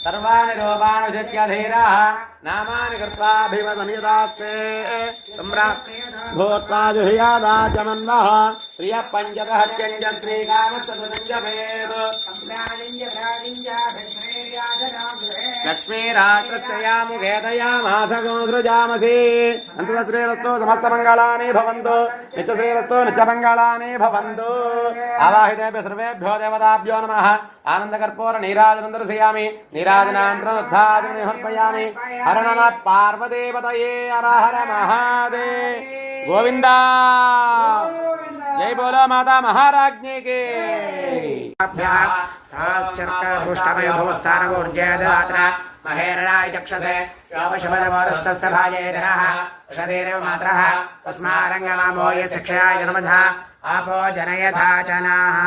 सर्वाणि रूपानुचित्यधीराः नामानि कृत्वाभिवदनियदास्ते भूत्वाजुह्यादाचमन्वः श्रियः पञ्चदहत्यञ्च श्रीकामश्चतुरञ्जभेद लक्ष्मीरात्रस्य यामुखेदयामास गोधृजामसि अन्तश्रीरस्तु समस्तमङ्गलानि भवन्तु नित्यश्रीरस्तु नित्यमङ्गलानि भवन्तु आवाहितेभ्यः सर्वेभ्यो देवताभ्यो नमः आनन्दकर्पूर नीराजनं दर्शयामि नीराजनान्तरमुद्धादिनं समर्पयामि हर नमः पार्वतीपतये हर हर महादेव गोविंदा जय बोलो माता महाराज्ञी की चर्कपुष्टमय भवस्थानगोर्जयदात्र महेरणाय चक्षसे योपशबदमोरस्तस्य भाजयेतरः वशदेरेव मात्रः तस्मारङ्गमामो यस्य क्षयाय जन्मधा आपो जनयथा जनाः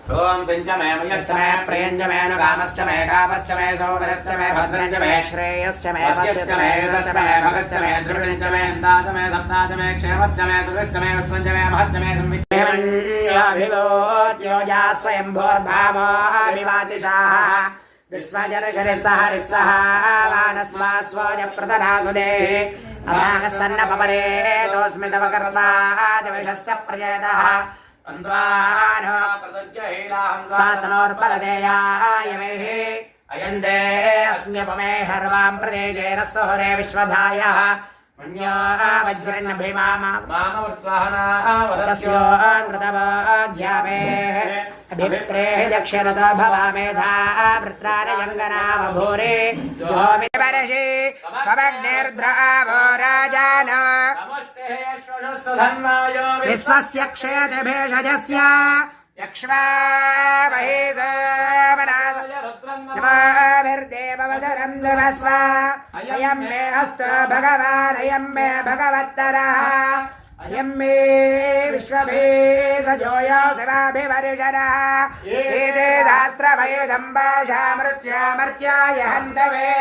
ओम संजमे मयश्च मे प्रियञ्च मे नुकामश्च मे कामश्च मे सौभरश्च मे भद्रञ्च मे श्रेयश्च मे वस्यश्च मे यशश्च मे भगश्च मे द्रविणञ्च मे नन्दाच मे सप्ताच मे क्षेमश्च मे दुर्गश्च मे वस्वञ्च मे महश्च मे संविद्यमन्याभिभोज्योजा स्वयंभोर्भामोऽभिवातिशाः विश्वजनशरिस्सह रिस्सः वानस्वास्वजप्रतनासुदेः अभागसन्नपरे तोऽस्मि तव कर्मादिविषस्य प्रजयतः स्वातनोर्बलदेयाय मेः अयन्ते अस्म्यपमे हर्वां प्रदेजेन सोहरे विश्वधायः मन्यो वज्रन्नभिमामस्योन्मृतमोऽध्यामेः अभिप्रेः दक्षिणतो भवामेधा वृत्रारयङ्गनामभूरे जोमिपरशि कवग्निर्द्रावो राजान विश्वस्य क्षयते भेषजस्य यक्ष्वामहे सोमनाभिर्देववसरं दवस्व अयं मे हस्तो भगवान् अयं मे भगवत्तरः अयं मे विश्वभेषजोयो शिवाभिवर्षणः एते सहस्रभयदम्बाशामृत्यामर्त्याय हन्तवे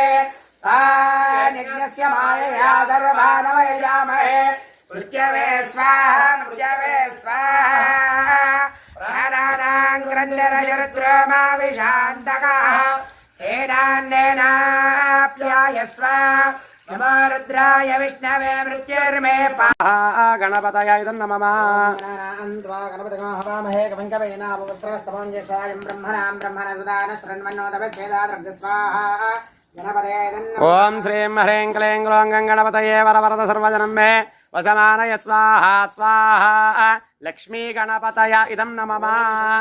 तान्यज्ञस्य मायया सर्वानवयजामहे मृत्यवे स्वाहा मृत्यवे स्वाहा प्राणानां क्रन्दनशरुद्रमाविशान्तकः तेनान्नेनाप्यायस्व नमो रुद्राय विष्णवे मृत्युर्मे गणपतये नमः अन्त्वा गणपतिं हवामहे कविं कवीनाभवस्त्रवस्तमं ज्येष्ठायं ब्रह्मणा सदा न शृण्वन्नोदवस्येदा स्वाहा ओम श्रीं ह्रीं क्लीं ग्लौं गणपतये वरवरद सर्वजनं मे वसमानय स्वाहा स्वाहा लक्ष्मी गणपतय इदं नमः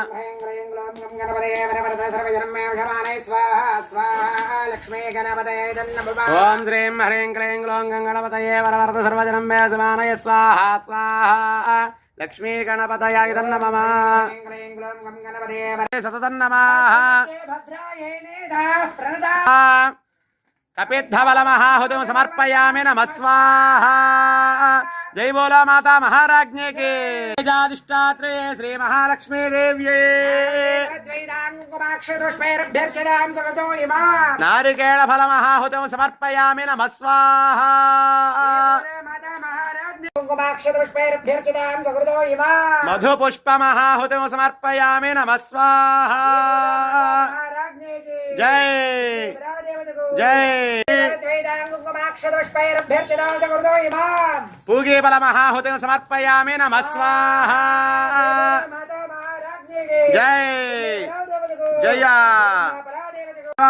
ह्रीं क्लीं ग्लौं गणपतये वरवरद सर्वजनं मे वसमानय स्वाहा स्वाहा लक्ष्मी गणपतये इदं नमः ओम श्रीं ह्रीं क्लीं ग्लौं गणपतये वरवरद सर्वजनं मे वसमानय स्वाहा स्वाहा लक्ष्मी गणपतय इदं नमः ह्रीं क्लीं ग्लौं गणपतये सततं नमः भद्रायै नेदा प्रणदा कपिद्धबलमहाहुतिं समर्पयामि नमः स्वाहा जय बोलो माता महाराज्ञी की जादिष्टात्रे श्री महालक्ष्मी देव्ये नारिकेल फलमहाहुतिं समर्पयामि नमः स्वाहा मधुपुष्पमहाहुतिं समर्पयामि नमः स्वाहा जय जय पूगे बलमहाहुतिं समर्पयामि नमः स्वाहा जय जय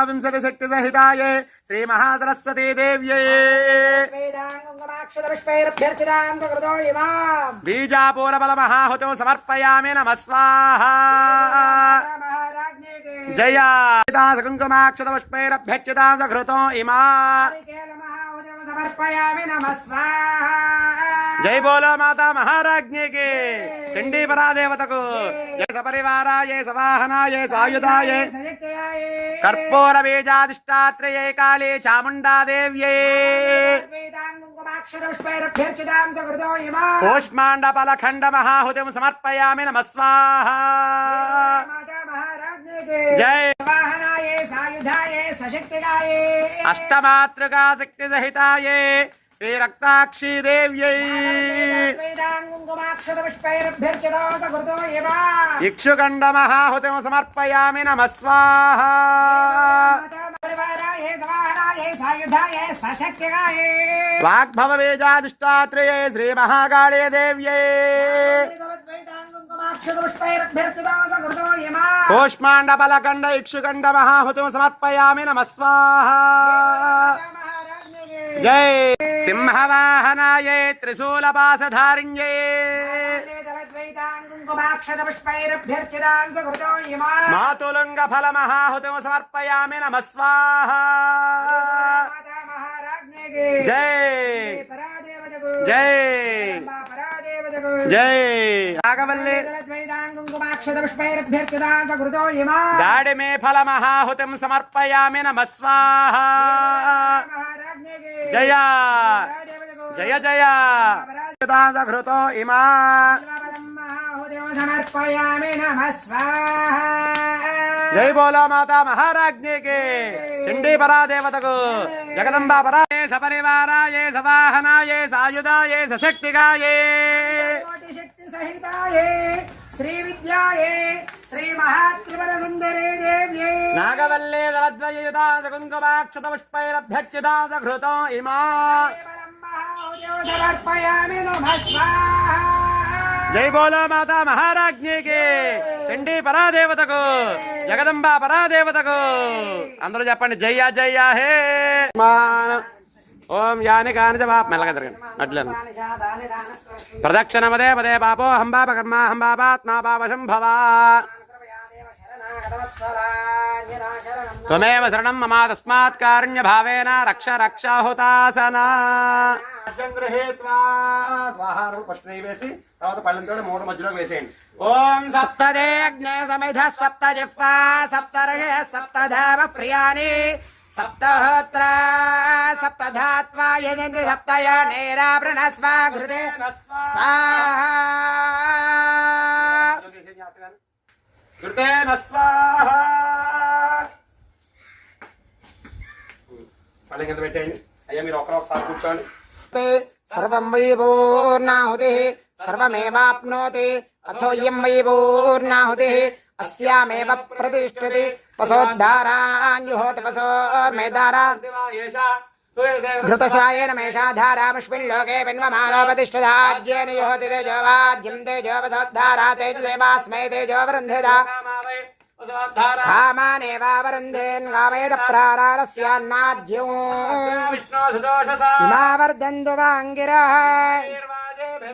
विंशति शक्ति सहिताय श्री महासरस्वती देव्ये बीजापूर बलमहाहुतिं समर्पयामि नमः स्वाहा जय कुङ्कुमाक्षतपुष्पैरभ्यर्चितां सघृतो इमा समर्पयामि नमः स्वाहा जय बोलो माता महाराज्ञी की चंडी परा देवता को जय सपरिवाराय सवाहनाय सायुधाय कर्पूर बीजादिष्टात्रये काली चामुंडा देव्ये कूष्माण्डफलखण्ड महाहुतिं समर्पयामि नमः स्वाहा जय अष्टमातृका शक्ति सहिताये श्री रक्ताक्षी देव्यै ఇక్షుకండమహాహుతిం సమర్పయామి నమః స్వాహా వాగ్భవబీజాధిష్టాత్రయే శ్రీమహాకాళే దేవ్యే కూష్మాండఫలకండ ఇక్షుకండమహాహుతిం సమర్పయామి నమః స్వాహా జై సింహవాహనాయే త్రిశూలపాసధారిణ్యే మాతులంగఫలమహాహుతిం సమర్పయామి నమః స్వాహా జై జై జై రాఘవల్లి దాడిమే ఫలమహాహుతిం సమర్పయామి నమః స్వాహా జయ జయ జయ ఘృతో ఇమా సమర్పయామి నమః స్వాహా జై బోలో మాతా మహారాజ్ఞికి చండీ పరాదేవతకు జగదంబా పరాయే సపరివారాయే సవాహనాయే సాయుధాయే సశక్తిగాయే కోటి శక్తి సహితాయే శ్రీ విద్యాయే శ్రీ మహాత్రిపుర సుందరే దేవ్యే నాగవల్లే దళద్వయుతా కుంకుమాక్షత పుష్పైరభ్యర్చితా ఘృతో ఇమా సమర్పయామి నమః స్వాహా జై బోలో మాతా మహారాజ్ఞికి చండీ పరాదేవతకు జగదంబా పరాదేవతకు అందరూ చెప్పండి జయ జయ హే ఓం యాని కాని మెల్లగా తిరగండి అట్లా ప్రదక్షిణమదే పదే పాపో హంబాప కర్మ హంబాపాత్మా పాపశం భవా త్వమేవ శరణం మమ తస్మాత్ కారుణ్య భావేన రక్ష రక్షాహుతాసనా వేసి తర్వాత పళ్ళంతో మూడు మధ్యలోకి వేసేయండి ఓం సప్తదే అగ్నే సమిధ సప్త జిహ్వా సప్తర్షయ సప్తధామ ప్రియాని సప్తహోత్ర సప్తధాత్వా యజంతి సప్తయ నేరాభృణ స్వాఘృతే స్వాహా కృతేన స్వాహా పళ్ళ కింద పెట్టేయండి అయ్యా మీరు ఒకసారి కూర్చోండి సర్వం వై పూర్ణాహుతి సర్వమేవాప్నోతి అథో ఇయం వై పూర్ణాహుతి అస్యామేవ ప్రతిష్ఠతి పశోద్ధారాన్యుహోతి పశోర్మేధారా ధృతస్వాయేన మేషాధారామస్మిన్ లోకే పిన్వమానోపతిష్ఠితాజ్యేన యుహోతి తేజోవాజ్యం తేజోపసోద్ధారా తేజసేవాస్మై తేజోవరుంధిదా కామానేవావరుంధేన్ కామేద ప్రాణారస్యాన్నాజ్యం ఇమావర్ధంతు వాంగిరః